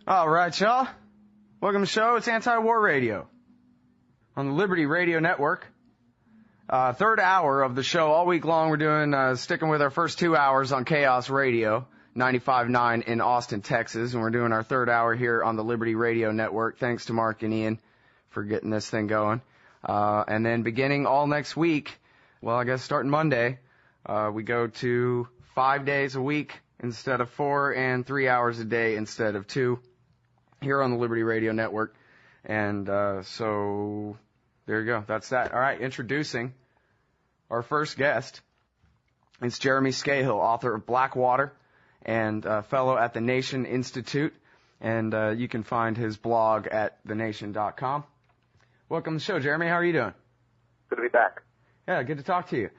All right, y'all. Welcome to the show. It's Anti-War Radio on the Liberty Radio Network. Third hour of the show all week long. We're doing sticking with our first 2 hours on Chaos Radio, 95.9 in Austin, Texas. And we're doing our third hour here on the Liberty Radio Network. Thanks to Mark and Ian for getting this thing going. And then beginning all next week, well, I guess starting Monday, we go to 5 days a week instead of 4 and 3 hours a day instead of 2 here on the Liberty Radio Network. And so there you go. That's that. All right, introducing our first guest. It's Jeremy Scahill, author of Blackwater and fellow at the Nation Institute. And you can find his blog at thenation.com. Welcome to the show, Jeremy. How are you doing? Good to be back. Yeah, good to talk to you.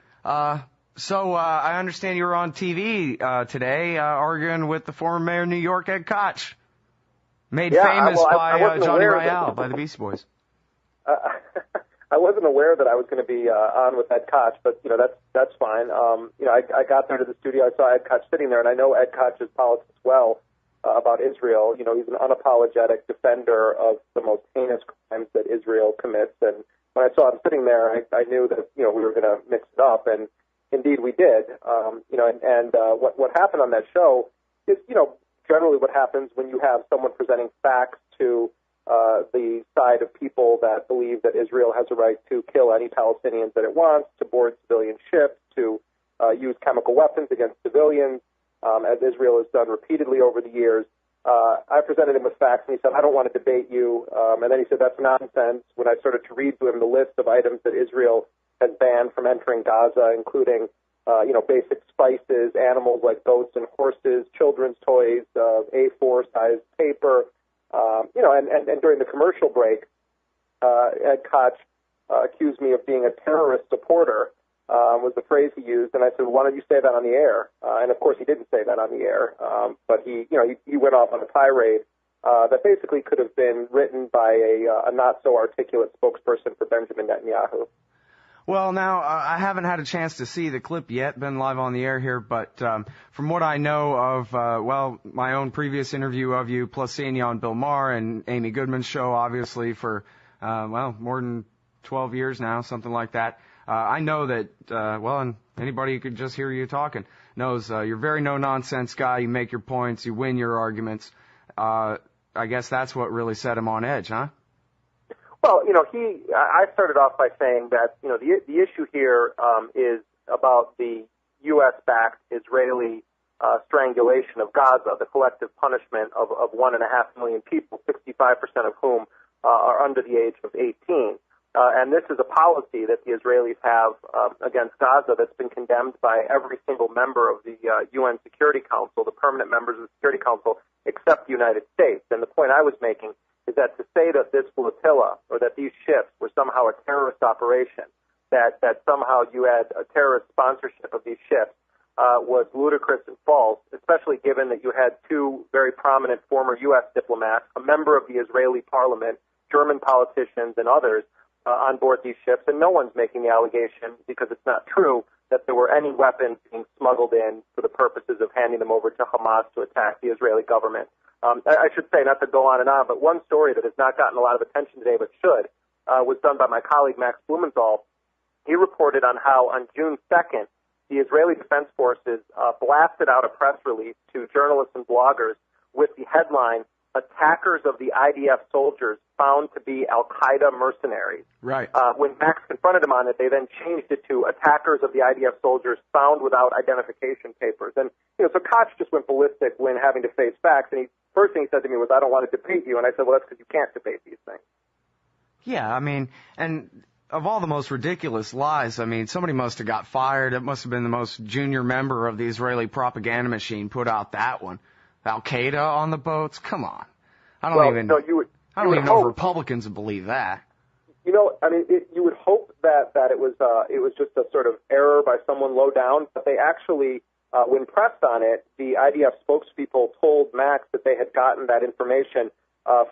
So I understand you were on TV today arguing with the former mayor of New York, Ed Koch. Made famous by Johnny Royale, by the Beastie Boys. I wasn't aware that I was going to be on with Ed Koch, but that's fine. I got there to the studio, I saw Ed Koch sitting there, and I know Ed Koch's politics well about Israel. He's an unapologetic defender of the most heinous crimes that Israel commits. And when I saw him sitting there, I knew that we were going to mix it up, and indeed we did. What happened on that show is generally what happens when you have someone presenting facts to the side of people that believe that Israel has a right to kill any Palestinians that it wants, to board civilian ships, to use chemical weapons against civilians, as Israel has done repeatedly over the years. I presented him with facts, and he said, I don't want to debate you. And then he said, that's nonsense. When I started to read to him the list of items that Israel has banned from entering Gaza, including basic spices, animals like goats and horses, children's toys, A4-sized paper, and during the commercial break, Ed Koch accused me of being a terrorist supporter, was the phrase he used, and I said, well, why don't you say that on the air? And of course he didn't say that on the air, but he went off on a tirade that basically could have been written by a not-so-articulate spokesperson for Benjamin Netanyahu. Well, now, I haven't had a chance to see the clip yet, been live on the air here, but from what I know of, my own previous interview of you, plus seeing you on Bill Maher and Amy Goodman's show, obviously, for, more than 12 years now, something like that. I know that, and anybody who could just hear you talking knows you're a very no-nonsense guy. You make your points, you win your arguments. I guess that's what really set him on edge, huh? Well, I started off by saying that, the issue here is about the U.S.-backed Israeli strangulation of Gaza, the collective punishment of 1.5 million people, 65% of whom are under the age of 18. And this is a policy that the Israelis have against Gaza that's been condemned by every single member of the UN Security Council, the permanent members of the Security Council, except the United States. And the point I was making is that to say that this flotilla or that these ships were somehow a terrorist operation, that somehow you had a terrorist sponsorship of these ships was ludicrous and false, especially given that you had two very prominent former U.S. diplomats, a member of the Israeli parliament, German politicians, and others on board these ships, and no one's making the allegation, because it's not true, that there were any weapons being smuggled in for the purposes of handing them over to Hamas to attack the Israeli government. I should say, not to go on and on, but one story that has not gotten a lot of attention today but should, was done by my colleague Max Blumenthal. He reported on how on June 2nd, the Israeli Defense Forces blasted out a press release to journalists and bloggers with the headline, "Attackers of the IDF soldiers found to be Al-Qaeda mercenaries." Right. When Max confronted him on it, they then changed it to "Attackers of the IDF soldiers found without identification papers." And, so Koch just went ballistic when having to face facts, and first thing he said to me was, "I don't want to debate you." And I said, well, that's because you can't debate these things. Yeah, and of all the most ridiculous lies, somebody must have got fired. It must have been the most junior member of the Israeli propaganda machine put out that one. Al-Qaeda on the boats? Come on. I don't even know if Republicans would believe that. You would hope that it was just a sort of error by someone low down, but they actually, when pressed on it, the IDF spokespeople told Max that they had gotten that information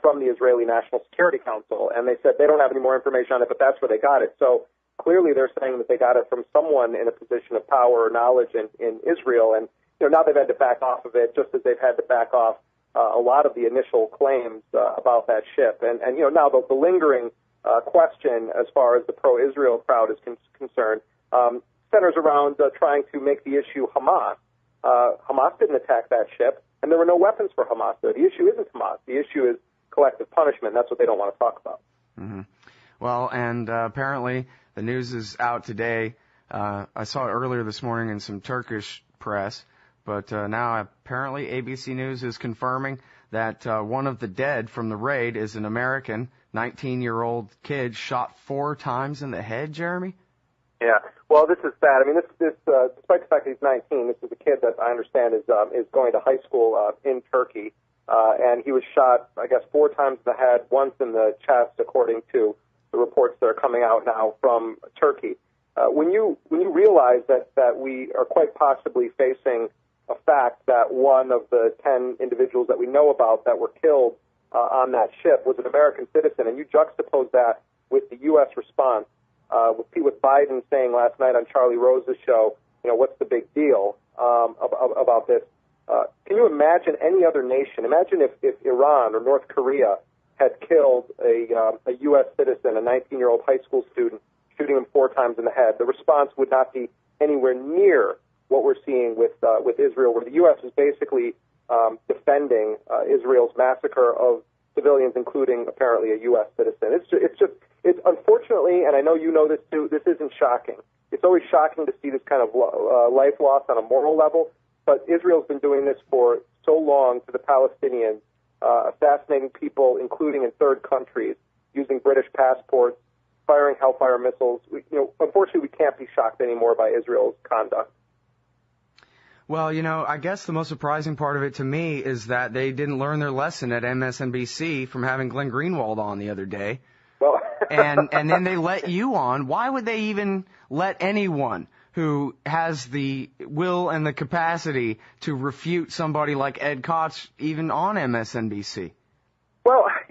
from the Israeli National Security Council, and they said they don't have any more information on it, but that's where they got it. So clearly they're saying that they got it from someone in a position of power or knowledge in Israel, and now they've had to back off of it, just as they've had to back off a lot of the initial claims about that ship. And now the lingering question as far as the pro-Israel crowd is concerned centers around trying to make the issue Hamas. Hamas didn't attack that ship, and there were no weapons for Hamas there. The issue isn't Hamas. The issue is collective punishment. That's what they don't want to talk about. Mm-hmm. Well, and apparently the news is out today. I saw it earlier this morning in some Turkish press, but now apparently ABC News is confirming that one of the dead from the raid is an American 19-year-old kid shot 4 times in the head, Jeremy? Yeah. Well, this is sad. I mean, this despite the fact that he's 19, this is a kid that I understand is going to high school in Turkey, and he was shot, I guess, 4 times in the head, once in the chest, according to the reports that are coming out now from Turkey. When you realize that we are quite possibly facing a fact that one of the 10 individuals that we know about that were killed on that ship was an American citizen, and you juxtapose that with the U.S. response, with Biden saying last night on Charlie Rose's show, what's the big deal about this? Can you imagine any other nation? Imagine if Iran or North Korea had killed a U.S. citizen, a 19-year-old high school student, shooting him 4 times in the head. The response would not be anywhere near what we're seeing with Israel, where the U.S. is basically defending Israel's massacre of civilians, including apparently a U.S. citizen. It's unfortunately, and I know you know this too, this isn't shocking. It's always shocking to see this kind of life loss on a moral level, but Israel's been doing this for so long to the Palestinians, assassinating people, including in third countries, using British passports, firing Hellfire missiles. Unfortunately, we can't be shocked anymore by Israel's conduct. Well, I guess the most surprising part of it to me is that they didn't learn their lesson at MSNBC from having Glenn Greenwald on the other day. Well, and then they let you on. Why would they even let anyone who has the will and the capacity to refute somebody like Ed Koch even on MSNBC? Well, I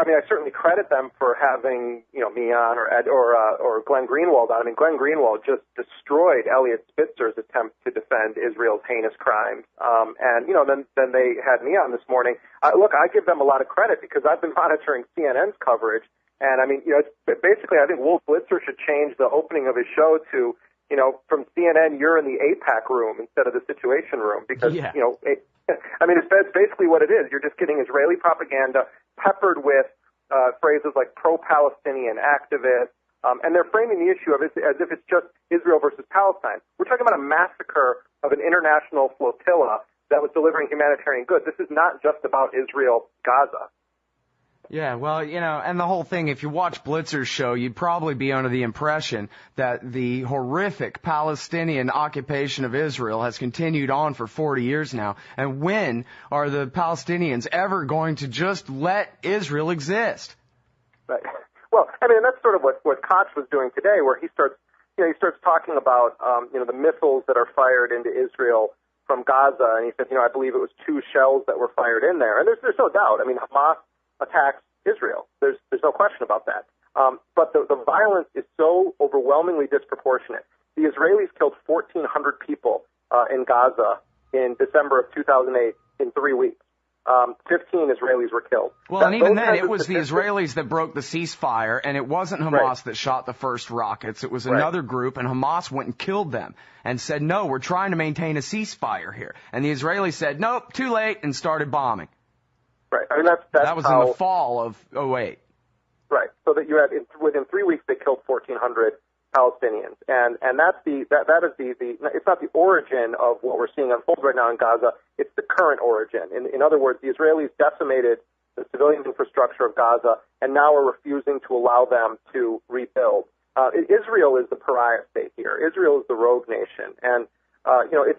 mean, I certainly credit them for having, me on or Ed or Glenn Greenwald on. I mean, Glenn Greenwald just destroyed Elliot Spitzer's attempt to defend Israel's heinous crimes. And then they had me on this morning. Look, I give them a lot of credit because I've been monitoring CNN's coverage. And I mean, it's basically, I think Wolf Blitzer should change the opening of his show to, from CNN, you're in the AIPAC room instead of the Situation Room because, I mean, it's basically what it is. You're just getting Israeli propaganda peppered with phrases like pro-Palestinian activists, and they're framing the issue as if it's just Israel versus Palestine. We're talking about a massacre of an international flotilla that was delivering humanitarian goods. This is not just about Israel, Gaza. Yeah, well, and the whole thing, if you watch Blitzer's show, you'd probably be under the impression that the horrific Palestinian occupation of Israel has continued on for 40 years now. And when are the Palestinians ever going to just let Israel exist? Right. Well, I mean, that's sort of what Koch was doing today, where he starts talking about, the missiles that are fired into Israel from Gaza. And he said, I believe it was 2 shells that were fired in there. And there's no doubt. I mean, Hamas attacks Israel. There's no question about that. But the violence is so overwhelmingly disproportionate. The Israelis killed 1,400 people in Gaza in December of 2008 in 3 weeks. 15 Israelis were killed. Well, and even then, it was the Israelis that broke the ceasefire, and it wasn't Hamas that shot the first rockets. It was another group, and Hamas went and killed them and said, no, we're trying to maintain a ceasefire here. And the Israelis said, nope, too late, and started bombing. Right. I mean, that was in the fall of 2008. Right. So that you had within 3 weeks they killed 1,400 Palestinians, and that is the it's not the origin of what we're seeing unfold right now in Gaza. It's the current origin. In other words, the Israelis decimated the civilian infrastructure of Gaza, and now are refusing to allow them to rebuild. Israel is the pariah state here. Israel is the rogue nation, and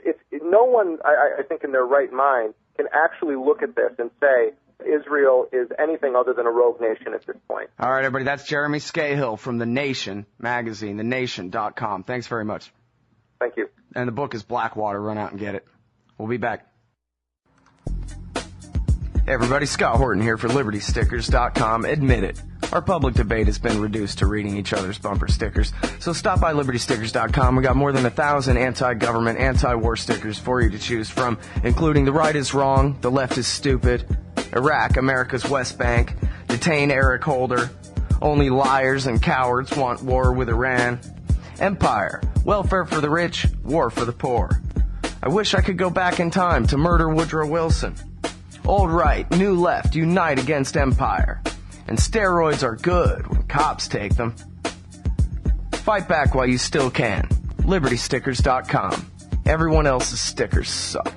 it's no one I think in their right mind can actually look at this and say Israel is anything other than a rogue nation at this point. All right, everybody, that's Jeremy Scahill from The Nation magazine, thenation.com. Thanks very much. Thank you. And the book is Blackwater. Run out and get it. We'll be back. Hey, everybody, Scott Horton here for LibertyStickers.com. Admit it. Our public debate has been reduced to reading each other's bumper stickers. So stop by libertystickers.com. We got more than 1,000 anti-government, anti-war stickers for you to choose from, including the right is wrong, the left is stupid, Iraq, America's West Bank, detain Eric Holder, only liars and cowards want war with Iran, Empire, welfare for the rich, war for the poor. I wish I could go back in time to murder Woodrow Wilson. Old right, new left, unite against empire. And steroids are good when cops take them. Fight back while you still can. LibertyStickers.com. Everyone else's stickers suck.